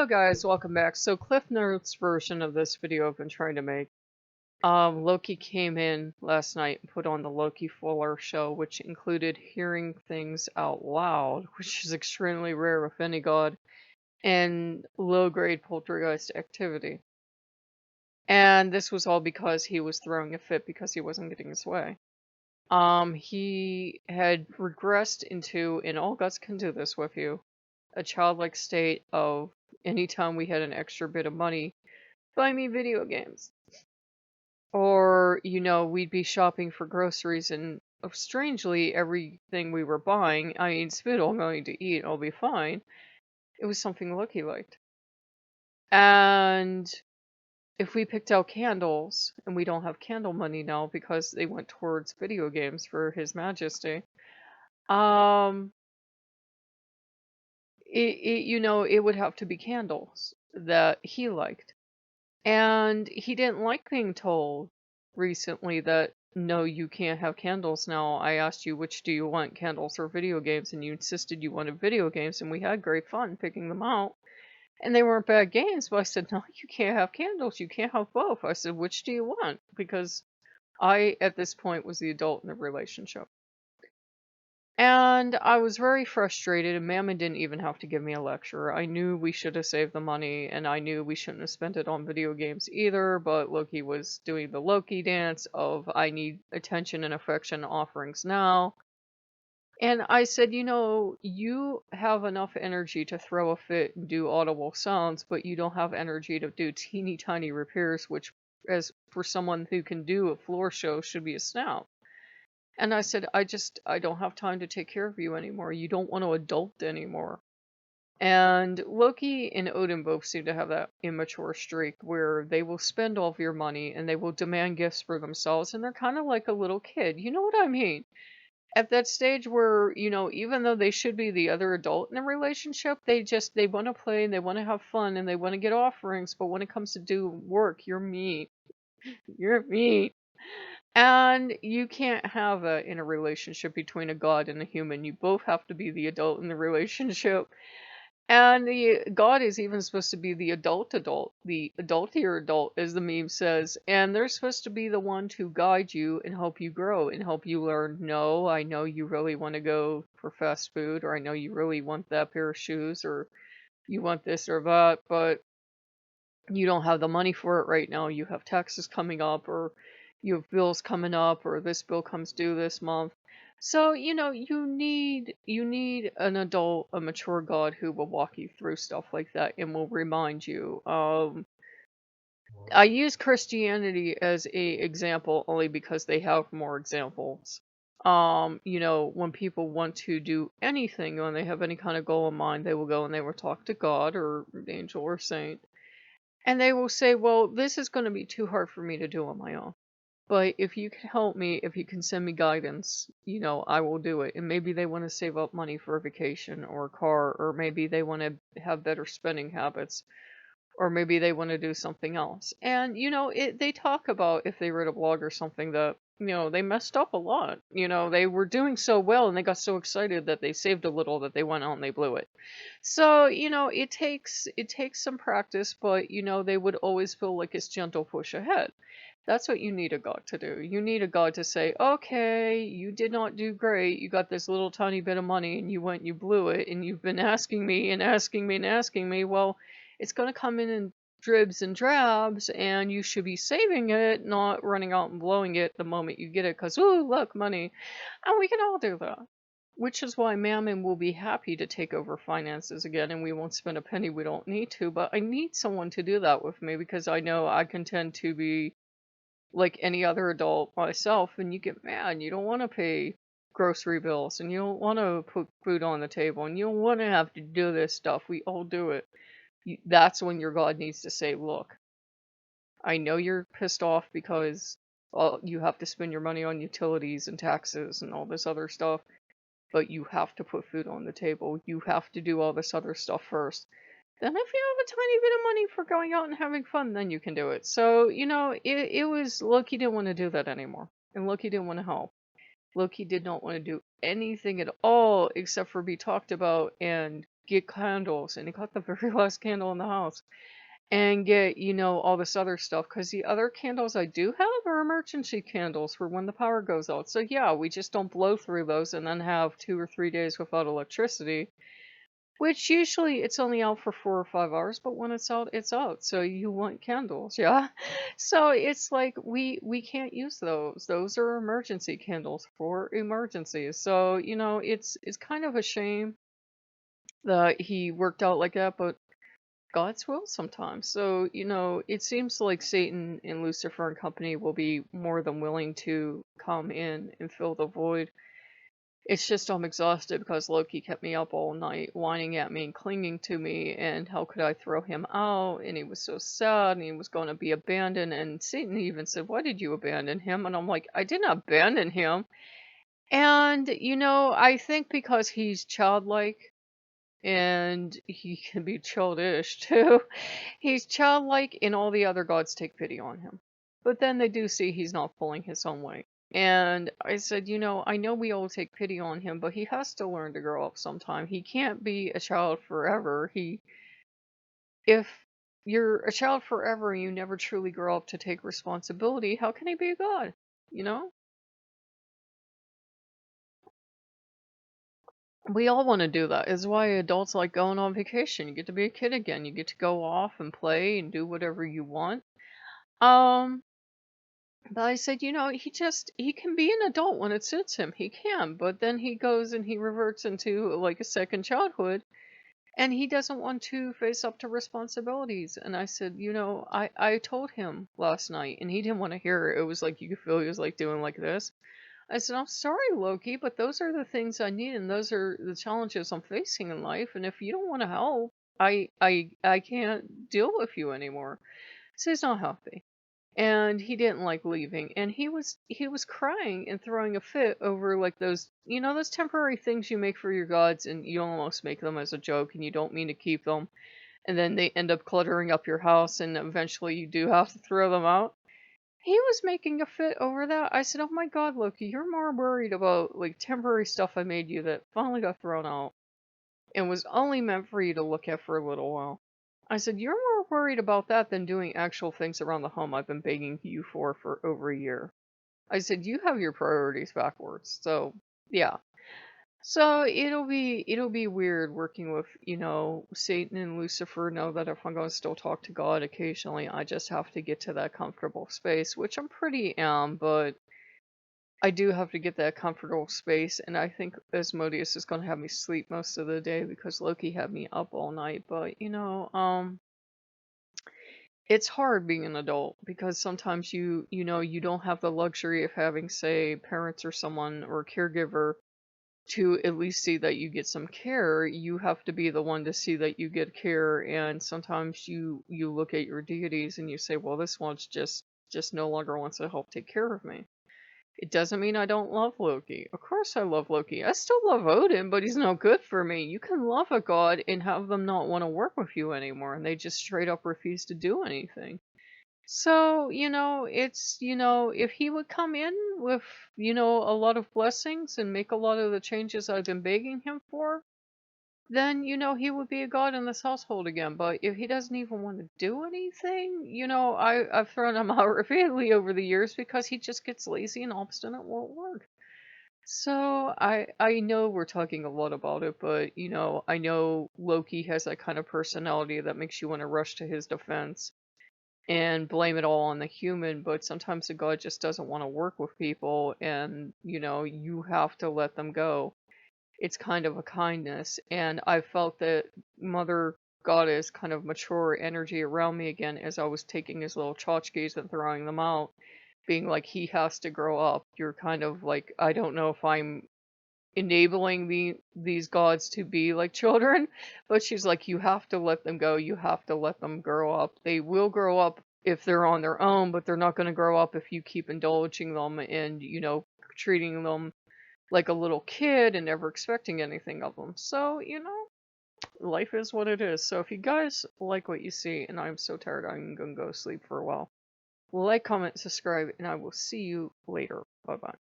Hello guys, welcome back. So Cliff Notes version of this video I've been trying to make. Loki came in last night and put on the Loki Fuller show, which included hearing things out loud, which is extremely rare with any god, and low-grade poltergeist activity. And this was all because he was throwing a fit because he wasn't getting his way. He had regressed into, and all gods can do this with you, a childlike state of anytime we had an extra bit of money, buy me video games. Or, we'd be shopping for groceries and strangely everything we were buying, I mean, it's food I'm going to eat, I'll be fine. It was something Loki liked. And if we picked out candles, and we don't have candle money now because they went towards video games for His Majesty, it would have to be candles that he liked. And he didn't like being told recently that, no, you can't have candles now. I asked you, which do you want, candles or video games? And you insisted you wanted video games, and we had great fun picking them out. And they weren't bad games, but I said, no, you can't have candles. You can't have both. I said, which do you want? Because I, at this point, was the adult in the relationship. And I was very frustrated, and Mammon didn't even have to give me a lecture. I knew we should have saved the money, and I knew we shouldn't have spent it on video games either, but Loki was doing the Loki dance of, I need attention and affection offerings now. And I said, you have enough energy to throw a fit and do audible sounds, but you don't have energy to do teeny tiny repairs, which, as for someone who can do a floor show, should be a snap. And I said, I don't have time to take care of you anymore. You don't want to adult anymore. And Loki and Odin both seem to have that immature streak where they will spend all of your money and they will demand gifts for themselves, and they're kind of like a little kid. You know what I mean? At that stage where, even though they should be the other adult in the relationship, they want to play and they want to have fun and they want to get offerings, but when it comes to do work, you're mean. You're mean. And you can't have that in a relationship between a god and a human. You both have to be the adult in the relationship. And the god is even supposed to be the adult, the adultier adult, as the meme says. And they're supposed to be the one to guide you and help you grow and help you learn, no, I know you really want to go for fast food, or I know you really want that pair of shoes, or you want this or that, but you don't have the money for it right now. You have taxes coming up, or you have bills coming up, or this bill comes due this month. So, you need an adult, a mature god who will walk you through stuff like that and will remind you. I use Christianity as a example only because they have more examples. When people want to do anything, when they have any kind of goal in mind, they will go and they will talk to God or angel or saint. And they will say, well, this is going to be too hard for me to do on my own. But if you can help me, if you can send me guidance, I will do it. And maybe they want to save up money for a vacation or a car, or maybe they want to have better spending habits, or maybe they want to do something else. And, they talk about, if they read a blog or something, that, they messed up a lot. They were doing so well and they got so excited that they saved a little that they went out and they blew it. So, it takes some practice, but, they would always feel like it's gentle push ahead. That's what you need a god to do. You need a god to say, okay, you did not do great. You got this little tiny bit of money and you went and you blew it, and you've been asking me and asking me and asking me. Well, it's going to come in dribs and drabs, and you should be saving it, not running out and blowing it the moment you get it because, ooh, look, money. And we can all do that. Which is why Mammon will be happy to take over finances again, and we won't spend a penny we don't need to. But I need someone to do that with me, because I know I can tend to be like any other adult myself, and you get mad. You don't want to pay grocery bills, and you don't want to put food on the table, and you don't want to have to do this stuff. We all do it. That's when your god needs to say, look, I know you're pissed off because, well, you have to spend your money on utilities and taxes and all this other stuff, but you have to put food on the table. You have to do all this other stuff first. Then if you have a tiny bit of money for going out and having fun, then you can do it. So, it was, Loki didn't want to do that anymore. And Loki didn't want to help. Loki did not want to do anything at all except for be talked about and get candles, and he got the very last candle in the house, and get, all this other stuff, because the other candles I do have are emergency candles for when the power goes out. So yeah, we just don't blow through those and then have 2 or 3 days without electricity, which usually it's only out for 4 or 5 hours, but when it's out, it's out. So you want candles, yeah? So it's like we can't use those. Those are emergency candles for emergencies. So, it's kind of a shame that he worked out like that, but God's will sometimes. So, it seems like Satan and Lucifer and company will be more than willing to come in and fill the void. It's just I'm exhausted because Loki kept me up all night, whining at me and clinging to me, and how could I throw him out? And he was so sad, and he was going to be abandoned. And Satan even said, "Why did you abandon him?" And I'm like, I didn't abandon him. And, I think because he's childlike, and he can be childish too. He's childlike, and all the other gods take pity on him. But then they do see he's not pulling his own weight. And I said, I know we all take pity on him, but he has to learn to grow up sometime. He can't be a child forever. If you're a child forever and you never truly grow up to take responsibility, how can he be a god? You know? We all want to do that. It's why adults like going on vacation. You get to be a kid again. You get to go off and play and do whatever you want. Um, but I said, he can be an adult when it suits him. He can, but then he goes and he reverts into like a second childhood, and he doesn't want to face up to responsibilities. And I said, I told him last night, and he didn't want to hear it. It was like you could feel he was like doing like this. I said, I'm sorry, Loki, but those are the things I need, and those are the challenges I'm facing in life. And if you don't want to help, I can't deal with you anymore. So he's not happy, and he didn't like leaving, and he was crying and throwing a fit over like those temporary things you make for your gods, and you almost make them as a joke, and you don't mean to keep them, and then they end up cluttering up your house, and eventually you do have to throw them out. He was making a fit over that. I said, "Oh my God, Loki, you're more worried about like temporary stuff I made you that finally got thrown out and was only meant for you to look at for a little while." I said, "You're more worried about that than doing actual things around the home I've been begging you for over a year." I said, "You have your priorities backwards." So, yeah. So it'll be weird working with, Satan and Lucifer. Know that if I'm going to still talk to God occasionally, I just have to get to that comfortable space, which I'm pretty am, but I do have to get that comfortable space, and I think Asmodeus is going to have me sleep most of the day because Loki had me up all night. But it's hard being an adult because sometimes you don't have the luxury of having, say, parents or someone or a caregiver to at least see that you get some care. You have to be the one to see that you get care, and sometimes you look at your deities and you say, well, this one's just no longer wants to help take care of me. It doesn't mean I don't love Loki. Of course I love Loki. I still love Odin, but he's no good for me. You can love a god and have them not want to work with you anymore, and they just straight up refuse to do anything. So, if he would come in with, a lot of blessings and make a lot of the changes I've been begging him for, then, he would be a god in this household again. But if he doesn't even want to do anything, I've thrown him out repeatedly over the years because he just gets lazy and obstinate, won't work. So I know we're talking a lot about it, but, I know Loki has that kind of personality that makes you want to rush to his defense and blame it all on the human, but sometimes the god just doesn't want to work with people, and you have to let them go. It's kind of a kindness, and I felt that Mother Goddess kind of mature energy around me again as I was taking his little tchotchkes and throwing them out, being like, he has to grow up. You're kind of like, I don't know if I'm enabling these gods to be like children, but she's like, you have to let them go. You have to let them grow up. They will grow up if they're on their own, but they're not going to grow up if you keep indulging them and, treating them like a little kid and never expecting anything of them. So, life is what it is. So if you guys like what you see, and I'm so tired, I'm going to go sleep for a while, like, comment, subscribe, and I will see you later. Bye bye.